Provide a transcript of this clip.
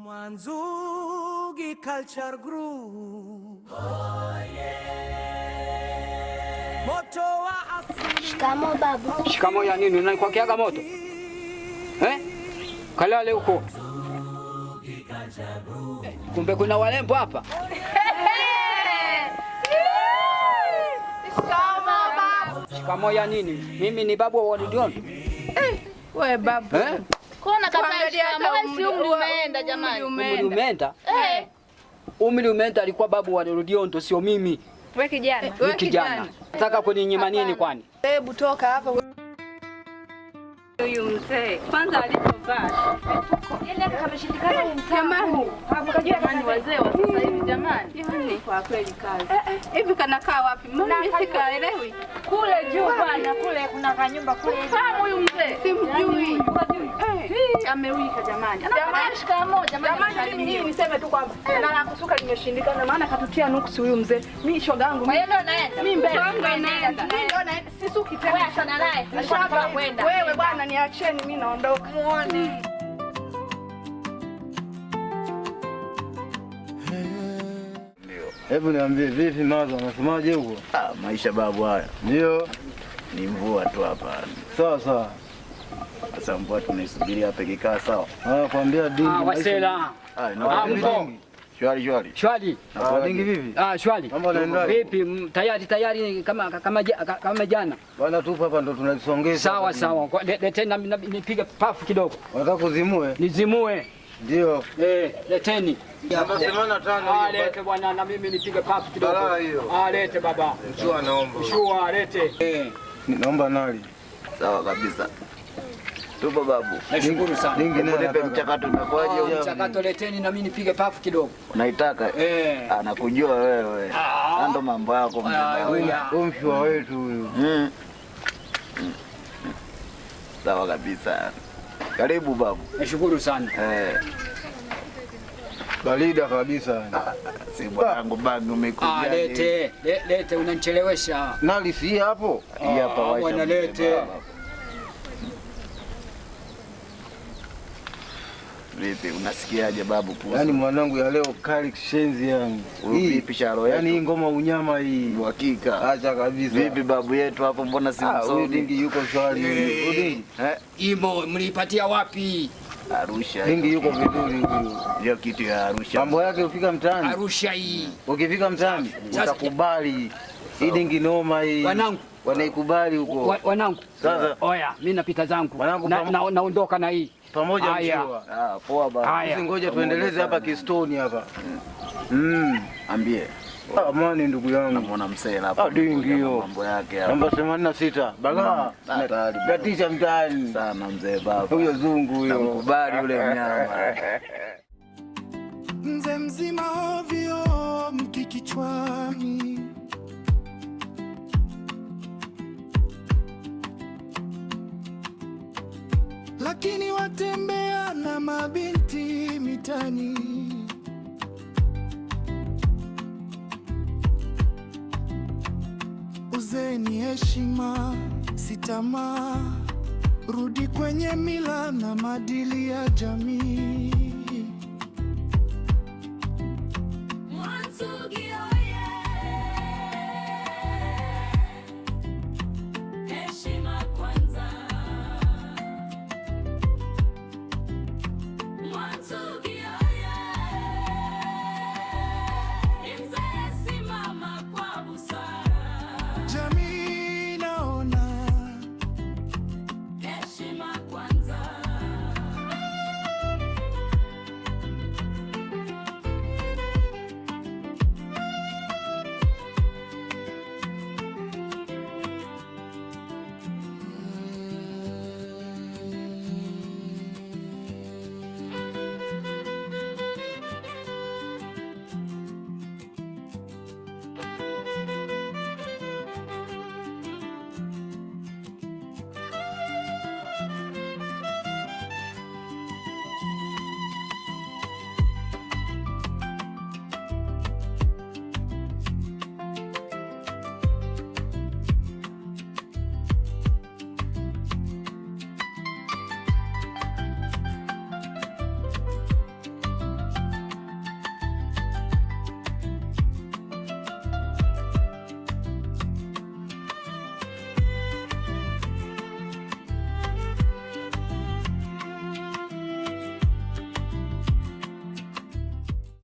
Mwanzugi Culture Group. Moto wa asili. Shikamo babu. Shikamo ya nini? Unanikwakea moto? Kalale huko. Kumbe kuna walembo hapa. Shikamo ya nini? Mimi ni babu wa Loliondo. Wewe babu. Kona kabla shikamo si umri umeenda jamani. Umri umeenda? Umri umeenda alikuwa babu wa Loliondo sio mimi. Wewe kijana. Wewe kijana. Nataka kuninyima nini kwani? Hebu toka hapa. Huyu mzee kwanza alipovaa ile kameshindikana jamani. Hakujua jamani wazee wa sasa hivi jamani. Yaani kwa kweli kazi. Hivi kanakaa wapi? Mimi sikaelewi. Kule juu bwana, kule kuna kanyumba kule. Fahamu huyu mzee? Simjui. Amewika jamani. Jamani shikamo jamani. Mimi niseme tu kwamba na la kusuka limeshindikana maana katutia nuksi huyu mzee. Mimi shoga yangu. Kwa hiyo ndo naenda. Mimi mbele. Mimi ndo naenda. Sisuki tena. Wewe sana naye. Nashaka kwenda. Wewe bwana niacheni mimi naondoka. Muone. Hebu niambie vipi maza unasemaje huko? Maisha babu haya. Ndio. Ni mvua tu hapa. Sawa sawa. Sasa mvua tunaisubiria hapa ikikaa sawa. Kwambia dingi. Wasela. Dingi. Shwari. Shwari. Dingi vipi? Shwari. Mambo yanaenda vipi? Tayari kama jana. Bwana tupo hapa ndo tunalisongeza. Sawa. Leteni nipige pafu kidogo. Unataka kuzimue? Nizimue. Ndio. Leteni. Namba 85 hiyo. Lete bwana na mimi nipige pafu kidogo. Lete baba. Mshua naomba. Mshua lete. Naomba nali. Sawa kabisa. Tupo babu. Nashukuru sana. Dingi naye nipe mchakato unakuaje? Mchakato leteni na mimi nipige pafu kidogo. Unaitaka? Anakujua wewe. Ndo mambo yako mzee. Huyu mshua wetu huyu. Sawa kabisa. Karibu babu. Nashukuru sana. Barida kabisa. Si bwanangu bagi umekuja. Lete unanichelewesha. Nali si hapo? Hapa wacha. Bwana lete. Vipi unasikiaje babu kuhusu? Yaani mwanangu ya leo kali kishenzi yangu. Vipi sharo yetu? Yaani hii ngoma unyama hii. Hakika. Acha kabisa. Vipi babu yetu hapo mbona si msomi? Huyu dingi yuko shwari. Dingi. Imo mlipatia wapi? Arusha. Dingi yuko vizuri huyu. Hiyo kitu ya Arusha. Mambo yake ufika mtaani. Arusha hii. Ukifika mtaani utakubali. Hii dingi noma hii. Wanangu wanaikubali huko. Wanangu. Sasa oya mimi napita zangu. Naondoka na hii. Pamoja mshua. Poa baba. Sisi ngoja tuendeleze hapa kistoni hapa. Ambie. Amani ndugu yangu. Namuona msela hapa. Dingi hiyo. Mambo yake hapa. Namba 86. Balaa. Gatisha mtaani. Sana mzee baba. Huyo zungu huyo. Nakubali yule mnyama. Mzee mzima ovyo mkikichwani. Lakini watembea na mabinti mitani. Uzee ni heshima, si tamaa. Rudi kwenye mila na maadili ya jamii.